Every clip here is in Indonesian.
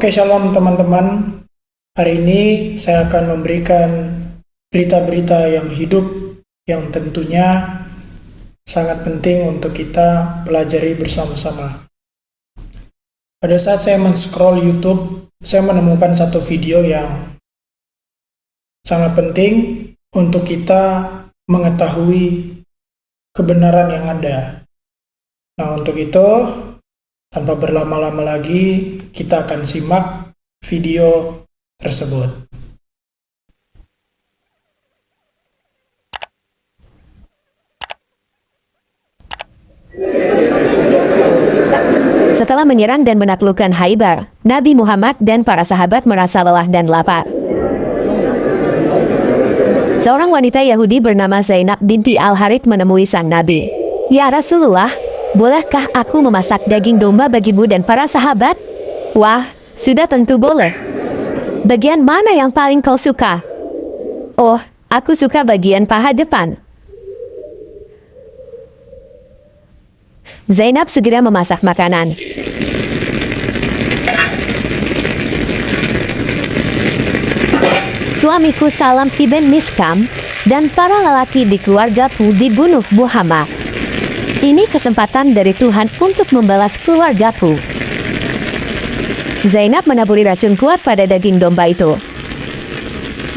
Oke, shalom teman-teman. Hari ini saya akan memberikan berita-berita yang hidup yang tentunya sangat penting untuk kita pelajari bersama-sama. Pada saat saya men-scroll YouTube, saya menemukan satu video yang sangat penting untuk kita mengetahui kebenaran yang ada. Nah, untuk itu, tanpa berlama-lama lagi, kita akan simak video tersebut. Setelah menyerang dan menaklukkan Khaybar, Nabi Muhammad dan para sahabat merasa lelah dan lapar. Seorang wanita Yahudi bernama Zainab binti Al-Harith menemui sang Nabi. "Ya Rasulullah, bolehkah aku memasak daging domba bagimu dan para sahabat?" "Wah, sudah tentu boleh. Bagian mana yang paling kau suka?" "Oh, aku suka bagian paha depan." Zainab segera memasak makanan. "Suamiku Salam ibn Miskam dan para lelaki di keluargaku dibunuh Muhammad. Ini kesempatan dari Tuhan untuk membalas keluargaku." Zainab menaburi racun kuat pada daging domba itu.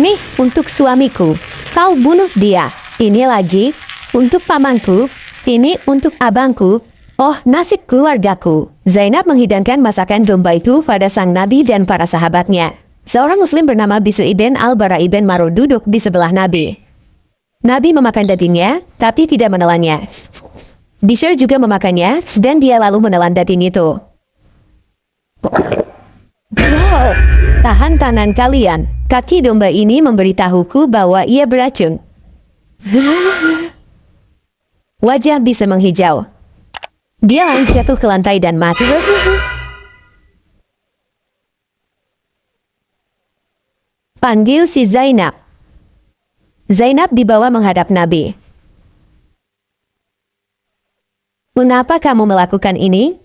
"Nih, untuk suamiku, kau bunuh dia. Ini lagi, untuk pamanku. Ini untuk abangku. Oh, nasib keluargaku." Zainab menghidangkan masakan domba itu pada sang Nabi dan para sahabatnya. Seorang muslim bernama Bishr ibn al-Bara ibn Marur duduk di sebelah Nabi. Nabi memakan dagingnya, tapi tidak menelannya. Bishr juga memakannya, dan dia lalu menelan daging itu. "Wow, tahan tangan kalian. Kaki domba ini memberitahuku bahwa ia beracun." Wajah Bishr menghijau. Dia langsung jatuh ke lantai dan mati. "Panggil si Zainab." Zainab dibawa menghadap Nabi. "Mengapa kamu melakukan ini?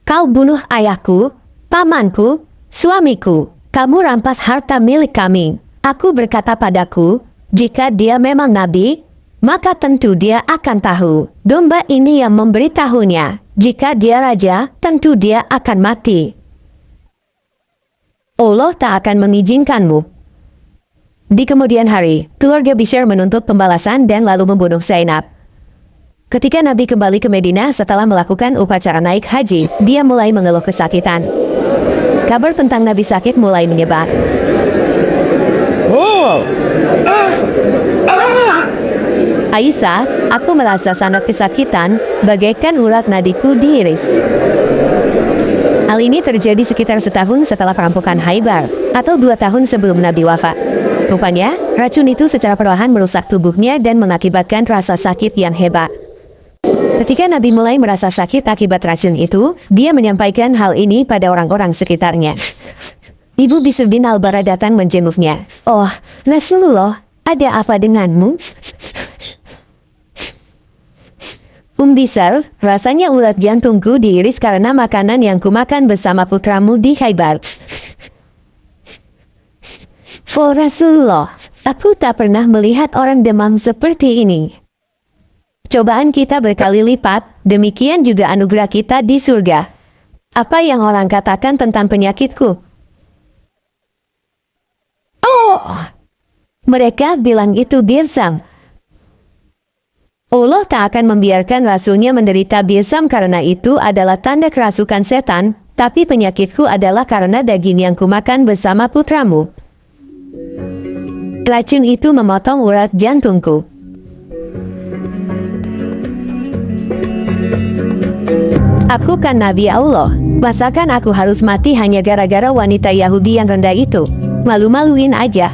Kau bunuh ayahku, pamanku, suamiku. Kamu rampas harta milik kami. Aku berkata padaku, jika dia memang nabi, maka tentu dia akan tahu. Domba ini yang memberitahunya. Jika dia raja, tentu dia akan mati. Allah tak akan mengizinkanmu." Di kemudian hari, keluarga Bishr menuntut pembalasan dan lalu membunuh Zainab. Ketika Nabi kembali ke Madinah setelah melakukan upacara naik haji, dia mulai mengeluh kesakitan. Kabar tentang Nabi sakit mulai menyebar. "Aisyah, aku merasa sangat kesakitan, bagaikan urat nadiku diiris." Hal ini terjadi sekitar setahun setelah perampokan Khaybar, atau 2 tahun sebelum Nabi wafat. Rupanya, racun itu secara perlahan merusak tubuhnya dan mengakibatkan rasa sakit yang hebat. Ketika Nabi mulai merasa sakit akibat racun itu, dia menyampaikan hal ini pada orang-orang sekitarnya. Ibu Bishr bin al-Bara datang menjenguknya. "Oh, Rasulullah, ada apa denganmu?" Bishr, rasanya urat jantungku diiris karena makanan yang kumakan bersama putramu di Khaybar." "Oh Rasulullah, aku tak pernah melihat orang demam seperti ini. Cobaan kita berkali lipat, demikian juga anugerah kita di surga. Apa yang orang katakan tentang penyakitku?" "Oh, mereka bilang itu birsam." Allah tak akan membiarkan rasulnya menderita birsam karena itu adalah tanda kerasukan setan, tapi penyakitku adalah karena daging yang kumakan bersama putramu. Racun itu memotong urat jantungku." "Aku kan Nabi Allah. Masakan aku harus mati hanya gara-gara wanita Yahudi yang rendah itu? Malu-maluin aja."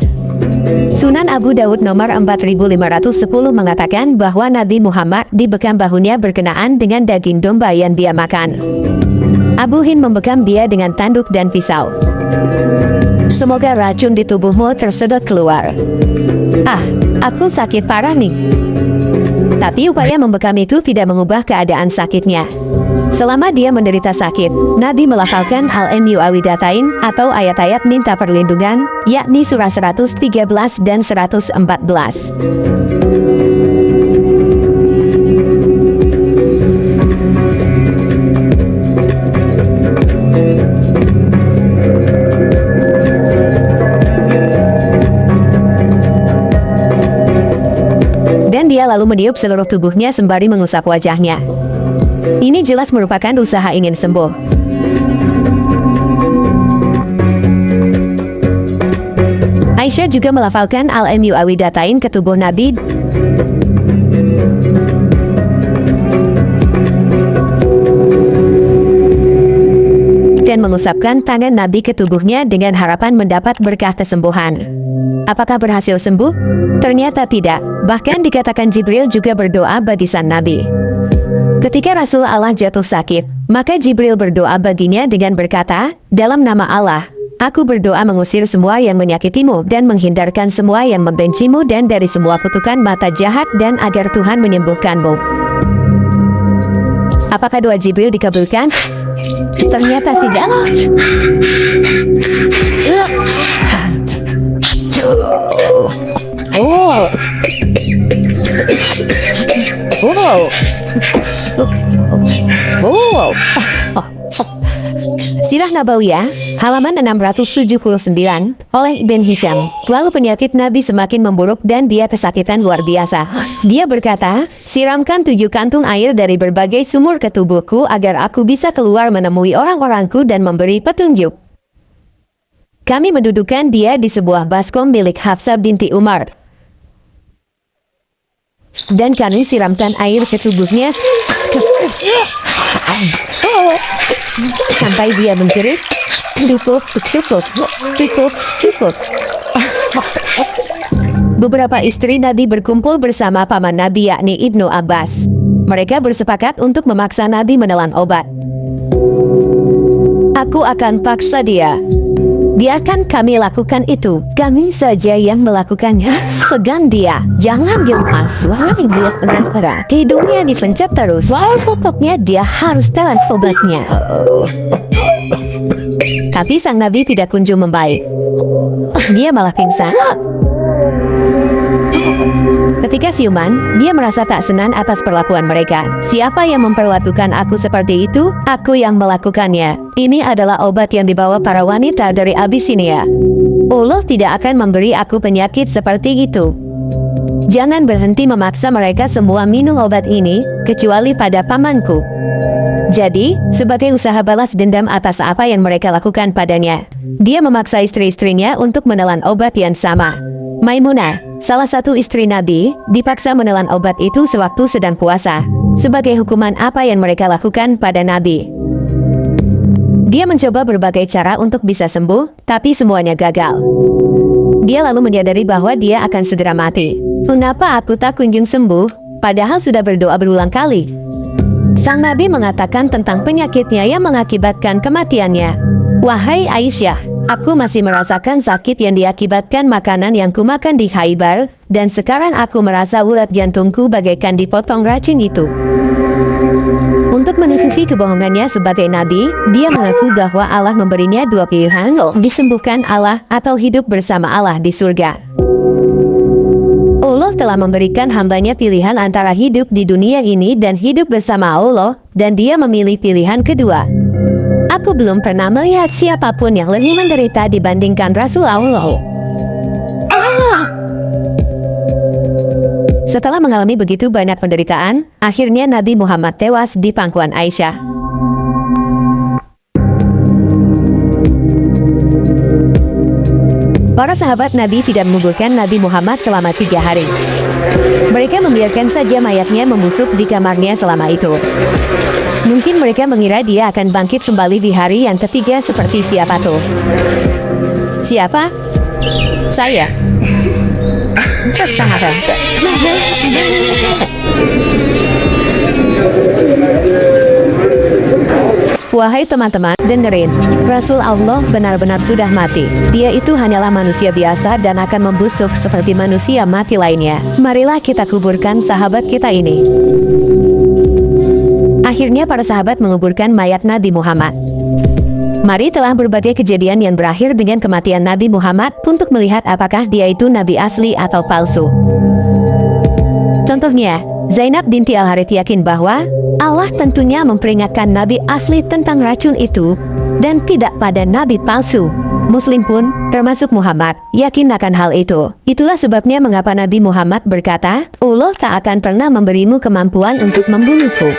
Sunan Abu Daud nomor 4510 mengatakan bahwa Nabi Muhammad dibekam bahunya berkenaan dengan daging domba yang dia makan. Abu Hind membekam dia dengan tanduk dan pisau. "Semoga racun di tubuhmu tersedot keluar." "Ah, aku sakit parah nih." Tapi upaya membekam itu tidak mengubah keadaan sakitnya. Selama dia menderita sakit, Nabi melafalkan al-mu'awwidhatain atau ayat-ayat minta perlindungan, yakni surah 113 dan 114. Dan dia lalu meniup seluruh tubuhnya sembari mengusap wajahnya. Ini jelas merupakan usaha ingin sembuh. Aisyah juga melafalkan al-mu'awwidhatain ke tubuh Nabi dan mengusapkan tangan Nabi ke tubuhnya dengan harapan mendapat berkah kesembuhan. Apakah berhasil sembuh? Ternyata tidak. Bahkan dikatakan Jibril juga berdoa bagi sang Nabi. Ketika Rasul Allah jatuh sakit, maka Jibril berdoa baginya dengan berkata, "Dalam nama Allah, aku berdoa mengusir semua yang menyakitimu dan menghindarkan semua yang membencimu dan dari semua kutukan mata jahat dan agar Tuhan menyembuhkanmu." Apakah doa Jibril dikabulkan? Ternyata tidak. Sirah Nabawiyah, halaman 679, oleh Ibn Hisham. Lalu penyakit Nabi semakin memburuk dan dia kesakitan luar biasa. Dia berkata, "Siramkan 7 kantung air dari berbagai sumur ke tubuhku agar aku bisa keluar menemui orang-orangku dan memberi petunjuk." Kami mendudukan dia di sebuah baskom milik Hafsah binti Umar. Dan kami siramkan air ke tubuhnya sampai dia menjerit, cukup. Beberapa istri Nabi berkumpul bersama paman Nabi yakni Ibnu Abbas. Mereka bersepakat untuk memaksa Nabi menelan obat. "Aku akan paksa dia. Biarkan kami lakukan itu. Kami saja yang melakukannya. Segan dia. Jangan dilepas. Dia penasaran. Hidungnya dipencet terus. Pokoknya dia harus telan obatnya." Tapi sang Nabi tidak kunjung membaik. Dia malah pingsan. Ketika siuman, dia merasa tak senang atas perlakuan mereka. "Siapa yang memperlakukan aku seperti itu? Aku yang melakukannya. Ini adalah obat yang dibawa para wanita dari Abyssinia. Allah tidak akan memberi aku penyakit seperti itu. Jangan berhenti memaksa mereka semua minum obat ini, kecuali pada pamanku." Jadi, sebagai usaha balas dendam atas apa yang mereka lakukan padanya, dia memaksa istri-istrinya untuk menelan obat yang sama. Maimunah, salah satu istri Nabi, dipaksa menelan obat itu sewaktu sedang puasa, sebagai hukuman apa yang mereka lakukan pada Nabi. Dia mencoba berbagai cara untuk bisa sembuh, tapi semuanya gagal. Dia lalu menyadari bahwa dia akan segera mati. "Mengapa aku tak kunjung sembuh, padahal sudah berdoa berulang kali?" Sang Nabi mengatakan tentang penyakitnya yang mengakibatkan kematiannya. "Wahai Aisyah, aku masih merasakan sakit yang diakibatkan makanan yang kumakan di Khaybar, dan sekarang aku merasa urat jantungku bagaikan dipotong racun itu." Untuk menutupi kebohongannya sebagai Nabi, dia mengaku bahwa Allah memberinya 2 pilihan, disembuhkan Allah atau hidup bersama Allah di surga. Allah telah memberikan hambanya pilihan antara hidup di dunia ini dan hidup bersama Allah, dan dia memilih pilihan kedua. "Aku belum pernah melihat siapapun yang lebih menderita dibandingkan Rasul Allah." Setelah mengalami begitu banyak penderitaan, akhirnya Nabi Muhammad tewas di pangkuan Aisyah. Para sahabat Nabi tidak menguburkan Nabi Muhammad selama 3 hari. Mereka membiarkan saja mayatnya membusuk di kamarnya selama itu. Mungkin mereka mengira dia akan bangkit kembali di hari yang ketiga seperti siapa tuh? Siapa? Saya. Wahai teman-teman, dengerin. Rasul Allah benar-benar sudah mati. Dia itu hanyalah manusia biasa dan akan membusuk seperti manusia mati lainnya. Marilah kita kuburkan sahabat kita ini. Akhirnya para sahabat menguburkan mayat Nabi Muhammad. Mari telah berbagai kejadian yang berakhir dengan kematian Nabi Muhammad untuk melihat apakah dia itu Nabi asli atau palsu. Contohnya, Zainab binti Al-Harith yakin bahwa Allah tentunya memperingatkan Nabi asli tentang racun itu dan tidak pada Nabi palsu. Muslim pun, termasuk Muhammad, yakin akan hal itu. Itulah sebabnya mengapa Nabi Muhammad berkata, Allah tak akan pernah memberimu kemampuan untuk membunuhku.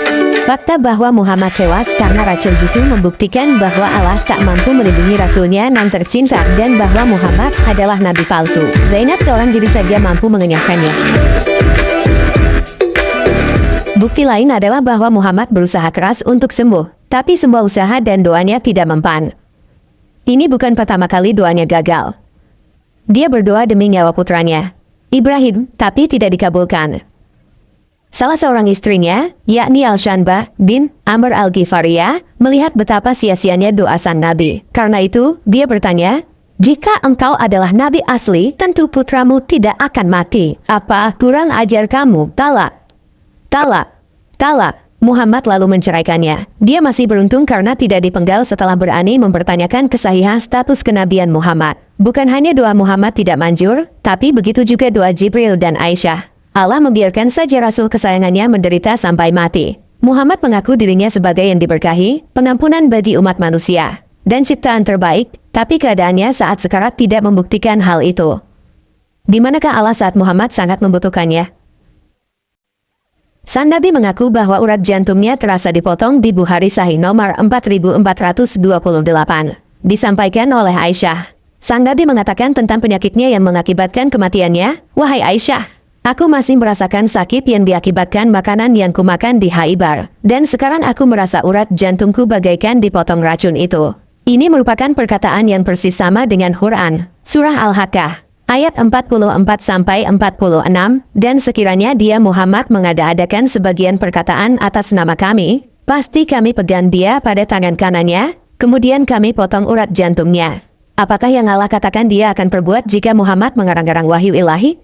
Fakta bahwa Muhammad tewas karena racun itu membuktikan bahwa Allah tak mampu melindungi Rasulnya yang tercinta dan bahwa Muhammad adalah Nabi palsu. Zainab seorang diri saja mampu mengenyahkannya. Bukti lain adalah bahwa Muhammad berusaha keras untuk sembuh, tapi semua usaha dan doanya tidak mempan. Ini bukan pertama kali doanya gagal. Dia berdoa demi nyawa putranya, Ibrahim, tapi tidak dikabulkan. Salah seorang istrinya, yakni Al-Shanbah bin Amr Al-Ghifariyah, melihat betapa sia-sianya doa sang Nabi. Karena itu, dia bertanya, jika engkau adalah Nabi asli, tentu putramu tidak akan mati. Apa kurang ajar kamu? Talak. Muhammad lalu menceraikannya. Dia masih beruntung karena tidak dipenggal setelah berani mempertanyakan kesahihan status kenabian Muhammad. Bukan hanya doa Muhammad tidak manjur, tapi begitu juga doa Jibril dan Aisyah. Allah membiarkan saja Rasul kesayangannya menderita sampai mati. Muhammad mengaku dirinya sebagai yang diberkahi, pengampunan bagi umat manusia, dan ciptaan terbaik, tapi keadaannya saat sekarat tidak membuktikan hal itu. Di manakah Allah saat Muhammad sangat membutuhkannya? Sang Nabi mengaku bahwa urat jantungnya terasa dipotong di Bukhari Sahih nomor 4428. Disampaikan oleh Aisyah. Sang Nabi mengatakan tentang penyakitnya yang mengakibatkan kematiannya, wahai Aisyah, aku masih merasakan sakit yang diakibatkan makanan yang kumakan di Khaibar, dan sekarang aku merasa urat jantungku bagaikan dipotong racun itu. Ini merupakan perkataan yang persis sama dengan Quran, Surah Al-Haqqah, ayat 44-46, dan sekiranya dia Muhammad mengada-adakan sebagian perkataan atas nama kami, pasti kami pegang dia pada tangan kanannya, kemudian kami potong urat jantungnya. Apakah yang Allah katakan dia akan perbuat jika Muhammad mengarang-arang wahyu ilahi?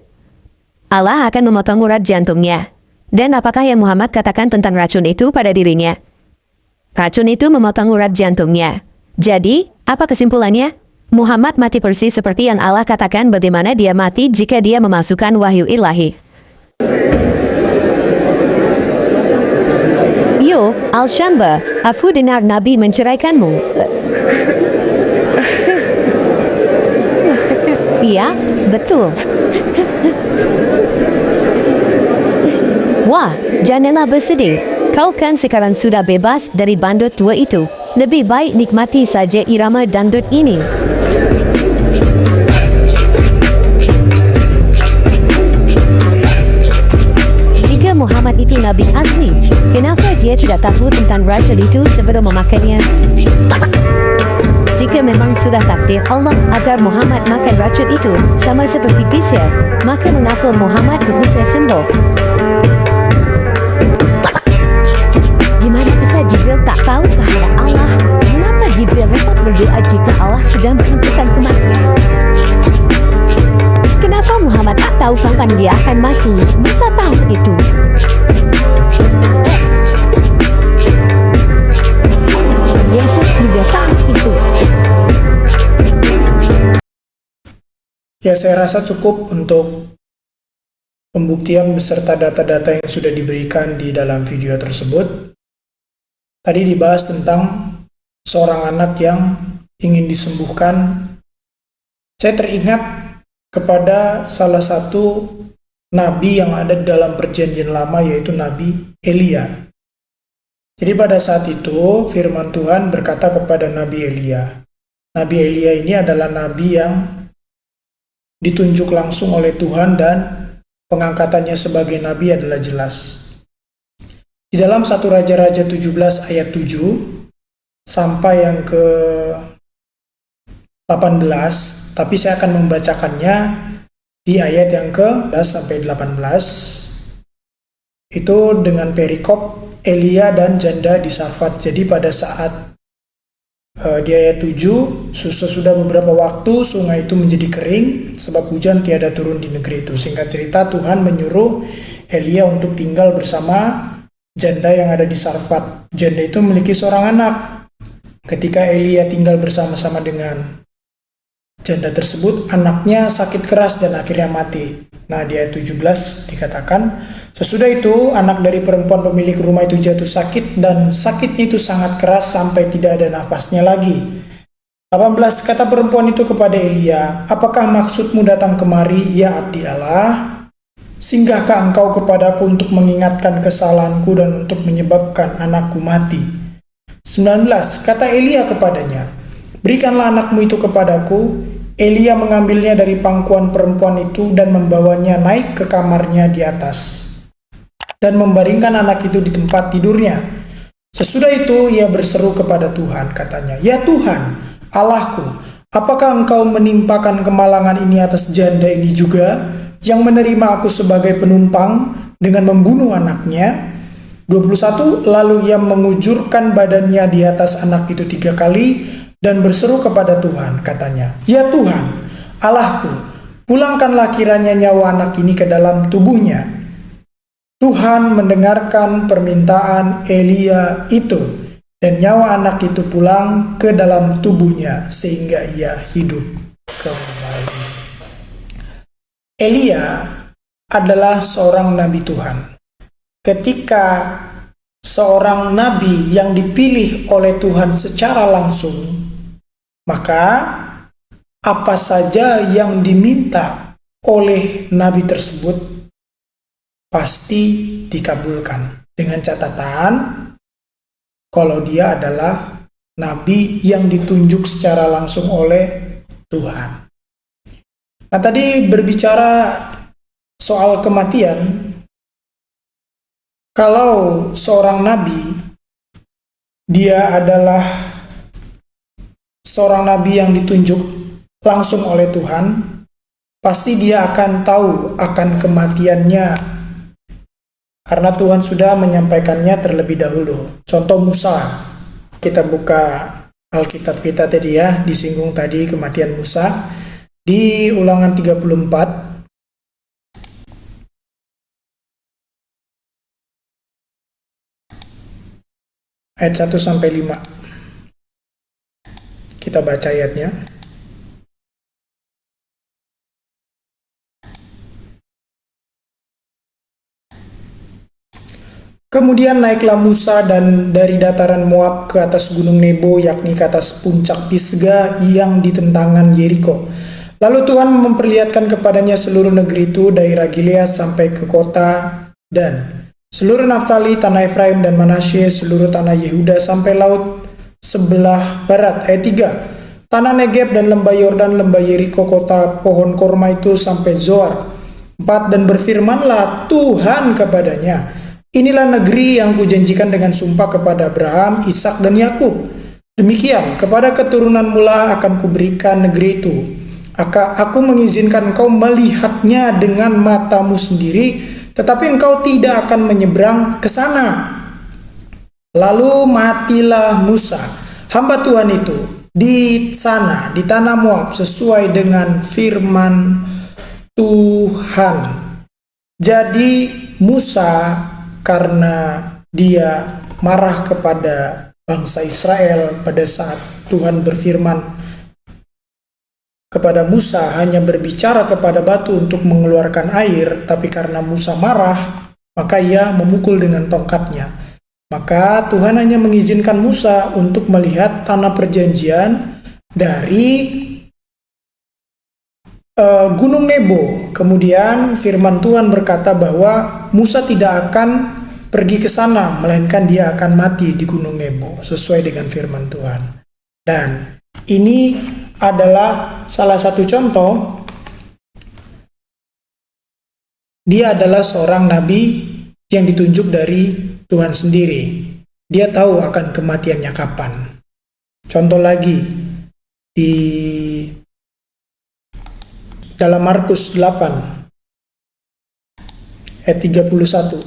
Allah akan memotong urat jantungnya. Dan apakah yang Muhammad katakan tentang racun itu pada dirinya? Racun itu memotong urat jantungnya. Jadi, apa kesimpulannya? Muhammad mati persis seperti yang Allah katakan bagaimana dia mati jika dia memasukkan wahyu ilahi. Yo, Al-Shanbah, aku dengar Nabi menceraikanmu. Iya, betul. Wah, janganlah bersedih. Kau kan sekarang sudah bebas dari bandut tua itu. Lebih baik nikmati saja irama dangdut ini. Jika Muhammad itu Nabi asli, kenapa dia tidak tahu tentang racun itu sebelum memakannya? Jika memang sudah takdir Allah agar Muhammad makan racun itu, sama seperti Bishr, maka mengapa Muhammad berusaha sembuh? Gimana bisa Jibril tak tahu kehendak Allah? Mengapa Jibril repot berdoa jika Allah sedang menghentikan kematian? Kenapa Muhammad tak tahu kapan dia akan mati? Bisa tahu itu? Yesus juga tahu itu. Ya, saya rasa cukup untuk pembuktian beserta data-data yang sudah diberikan di dalam video tersebut. Tadi dibahas tentang seorang anak yang ingin disembuhkan. Saya teringat kepada salah satu nabi yang ada dalam perjanjian lama, yaitu Nabi Elia. Jadi pada saat itu firman Tuhan berkata kepada Nabi Elia. Nabi Elia ini adalah nabi yang ditunjuk langsung oleh Tuhan dan pengangkatannya sebagai nabi adalah jelas. Di dalam 1 Raja-Raja 17 ayat 7 sampai yang ke 18, tapi saya akan membacakannya di ayat yang ke 11 sampai 18. Itu dengan perikop Elia dan janda di Safat. Jadi pada saat di ayat 7, sesudah beberapa waktu sungai itu menjadi kering sebab hujan tiada turun di negeri itu. Singkat cerita, Tuhan menyuruh Elia untuk tinggal bersama janda yang ada di Sarfat. Janda itu memiliki seorang anak. Ketika Elia tinggal bersama-sama dengan janda tersebut, anaknya sakit keras dan akhirnya mati. Nah, di ayat 17 dikatakan, sesudah itu anak dari perempuan pemilik rumah itu jatuh sakit dan sakitnya itu sangat keras sampai tidak ada nafasnya lagi. 18, kata perempuan itu kepada Elia, apakah maksudmu datang kemari, ya abdi Allah? Singgahkah engkau kepadaku untuk mengingatkan kesalahanku dan untuk menyebabkan anakku mati? 19, kata Elia kepadanya, berikanlah anakmu itu kepadaku. Elia mengambilnya dari pangkuan perempuan itu dan membawanya naik ke kamarnya di atas dan membaringkan anak itu di tempat tidurnya. Sesudah itu ia berseru kepada Tuhan, katanya, ya Tuhan, Allahku, apakah engkau menimpakan kemalangan ini atas janda ini juga, yang menerima aku sebagai penumpang dengan membunuh anaknya? 21, lalu ia mengujurkan badannya di atas anak itu 3 kali dan berseru kepada Tuhan, katanya, ya Tuhan, Allahku, pulangkanlah kiranya nyawa anak ini ke dalam tubuhnya. Tuhan mendengarkan permintaan Elia itu, dan nyawa anak itu pulang ke dalam tubuhnya sehingga ia hidup kembali. Elia adalah seorang nabi Tuhan. Ketika seorang nabi yang dipilih oleh Tuhan secara langsung, maka apa saja yang diminta oleh nabi tersebut pasti dikabulkan, dengan catatan kalau dia adalah nabi yang ditunjuk secara langsung oleh Tuhan. Nah, tadi berbicara soal kematian. Kalau seorang nabi, dia adalah seorang nabi yang ditunjuk langsung oleh Tuhan, pasti dia akan tahu akan kematiannya, karena Tuhan sudah menyampaikannya terlebih dahulu. Contoh Musa, kita buka Alkitab kita tadi ya, disinggung tadi kematian Musa, di Ulangan 34, ayat 1-5. Kita baca ayatnya. Kemudian naiklah Musa dan dari dataran Moab ke atas gunung Nebo, yakni ke atas puncak Pisga yang di tentangan Yeriko. Lalu Tuhan memperlihatkan kepadanya seluruh negeri itu, daerah Gilead sampai ke kota Dan, seluruh Naftali, tanah Efraim dan Manasye, seluruh tanah Yehuda sampai laut sebelah barat. Ayat 3. Tanah Negeb dan lembah Yordan, lembah Yeriko, kota pohon korma itu sampai Zoar. 4. Dan berfirmanlah Tuhan kepadanya, inilah negeri yang kujanjikan dengan sumpah kepada Abraham, Ishak dan Yakub. Demikian, kepada keturunan mula akan kuberikan negeri itu. Aku mengizinkan engkau melihatnya dengan matamu sendiri, tetapi engkau tidak akan menyeberang ke sana. Lalu matilah Musa, hamba Tuhan itu, di sana, di tanah Moab, sesuai dengan firman Tuhan. Jadi Musa, karena dia marah kepada bangsa Israel pada saat Tuhan berfirman kepada Musa hanya berbicara kepada batu untuk mengeluarkan air, tapi karena Musa marah, maka ia memukul dengan tongkatnya. Maka Tuhan hanya mengizinkan Musa untuk melihat tanah perjanjian dari Gunung Nebo. Kemudian firman Tuhan berkata bahwa Musa tidak akan pergi ke sana, melainkan dia akan mati di Gunung Nebo, sesuai dengan firman Tuhan. Dan ini adalah salah satu contoh, dia adalah seorang nabi yang ditunjuk dari Tuhan sendiri. Dia tahu akan kematiannya kapan. Contoh lagi, di dalam Markus 8 ayat 31.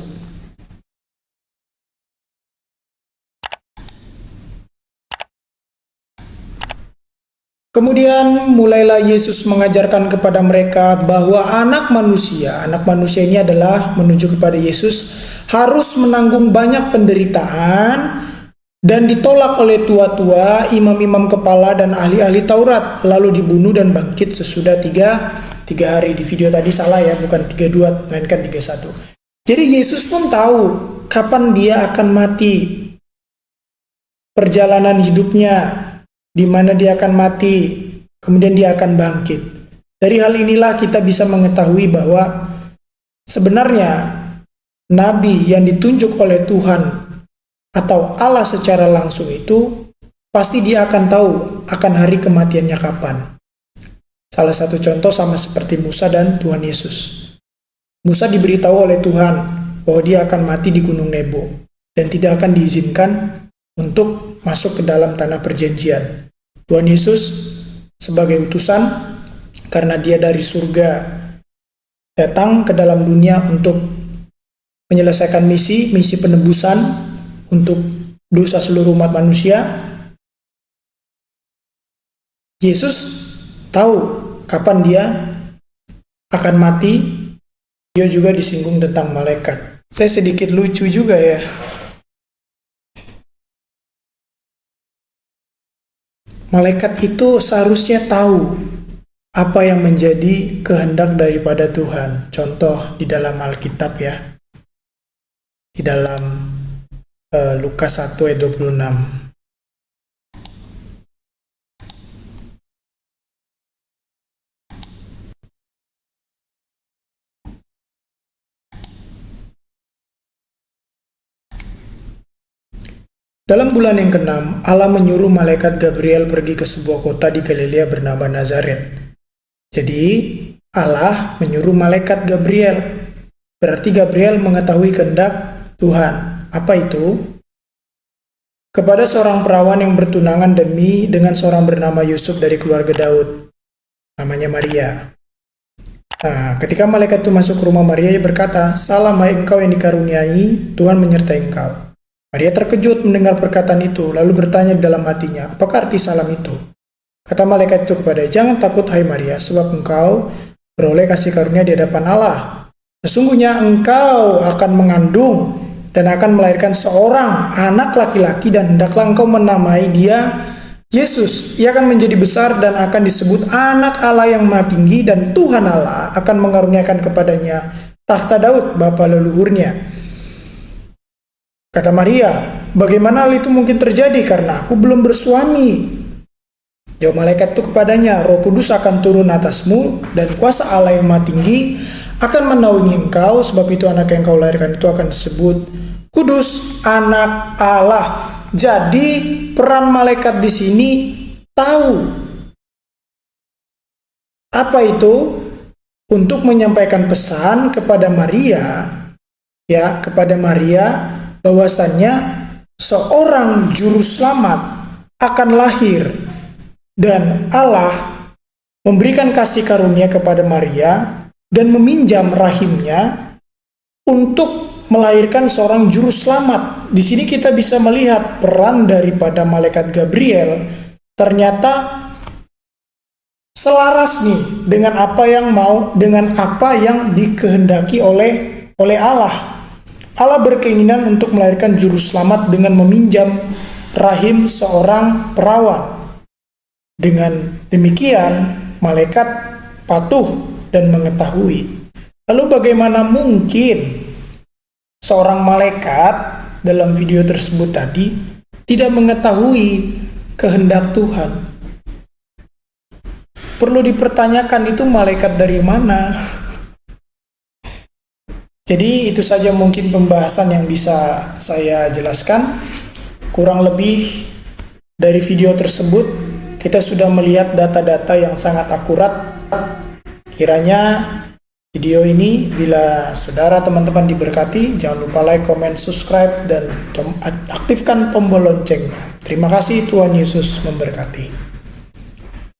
Kemudian mulailah Yesus mengajarkan kepada mereka bahwa anak manusia ini adalah menuju kepada Yesus, harus menanggung banyak penderitaan dan ditolak oleh tua-tua, imam-imam kepala dan ahli-ahli Taurat, lalu dibunuh dan bangkit sesudah tiga hari. Di video tadi salah ya, bukan 32 melainkan 31. Jadi Yesus pun tahu kapan dia akan mati, perjalanan hidupnya, di mana dia akan mati, kemudian dia akan bangkit. Dari hal inilah kita bisa mengetahui bahwa sebenarnya nabi yang ditunjuk oleh Tuhan atau Allah secara langsung itu pasti dia akan tahu akan hari kematiannya kapan. Salah satu contoh sama seperti Musa dan Tuhan Yesus. Musa diberitahu oleh Tuhan bahwa dia akan mati di Gunung Nebo dan tidak akan diizinkan untuk masuk ke dalam tanah perjanjian. Tuhan Yesus sebagai utusan, karena dia dari surga datang ke dalam dunia untuk menyelesaikan misi penebusan untuk dosa seluruh umat manusia. Yesus tahu kapan dia akan mati. Dia juga disinggung tentang malaikat. Saya sedikit lucu juga ya. Malaikat itu seharusnya tahu apa yang menjadi kehendak daripada Tuhan. Contoh di dalam Alkitab ya. Di dalam Lukas 1 ayat 26. Dalam bulan yang ke-6, Allah menyuruh malaikat Gabriel pergi ke sebuah kota di Galilea bernama Nazaret. Jadi, Allah menyuruh malaikat Gabriel. Berarti Gabriel mengetahui kehendak Tuhan. Apa itu? Kepada seorang perawan yang bertunangan dengan seorang bernama Yusuf dari keluarga Daud. Namanya Maria. Nah, ketika malaikat itu masuk ke rumah Maria, ia berkata, "Salam hai engkau yang dikaruniai, Tuhan menyertai engkau." Maria terkejut mendengar perkataan itu, lalu bertanya di dalam hatinya, apakah arti salam itu? Kata malaikat itu kepadanya, "Jangan takut hai Maria, sebab engkau beroleh kasih karunia di hadapan Allah. Sesungguhnya engkau akan mengandung dan akan melahirkan seorang anak laki-laki dan hendaklah engkau menamai dia Yesus. Ia akan menjadi besar dan akan disebut anak Allah yang Maha Tinggi, dan Tuhan Allah akan mengaruniakan kepadanya tahta Daud bapa leluhurnya." Kata Maria, "Bagaimana hal itu mungkin terjadi karena aku belum bersuami?" Jawab malaikat itu kepadanya, "Roh Kudus akan turun atasmu dan kuasa Allah yang Maha Tinggi akan menaungi engkau, sebab itu anak yang kau lahirkan itu akan disebut Kudus, anak Allah." Jadi peran malaikat di sini tahu apa itu, untuk menyampaikan pesan kepada Maria, ya, kepada Maria bahwasannya seorang juru selamat akan lahir dan Allah memberikan kasih karunia kepada Maria dan meminjam rahimnya untuk melahirkan seorang juru selamat. Di sini kita bisa melihat peran daripada malaikat Gabriel ternyata selaras nih dengan apa yang dikehendaki oleh Allah. Allah berkeinginan untuk melahirkan juru selamat dengan meminjam rahim seorang perawan. Dengan demikian, malaikat patuh dan mengetahui. Lalu bagaimana mungkin seorang malaikat dalam video tersebut tadi tidak mengetahui kehendak Tuhan? Perlu dipertanyakan, itu malaikat dari mana? Jadi itu saja mungkin pembahasan yang bisa saya jelaskan. Kurang lebih dari video tersebut kita sudah melihat data-data yang sangat akurat. Kiranya video ini, bila saudara teman-teman diberkati, jangan lupa like, comment, subscribe, dan aktifkan tombol loncengnya. Terima kasih, Tuhan Yesus memberkati.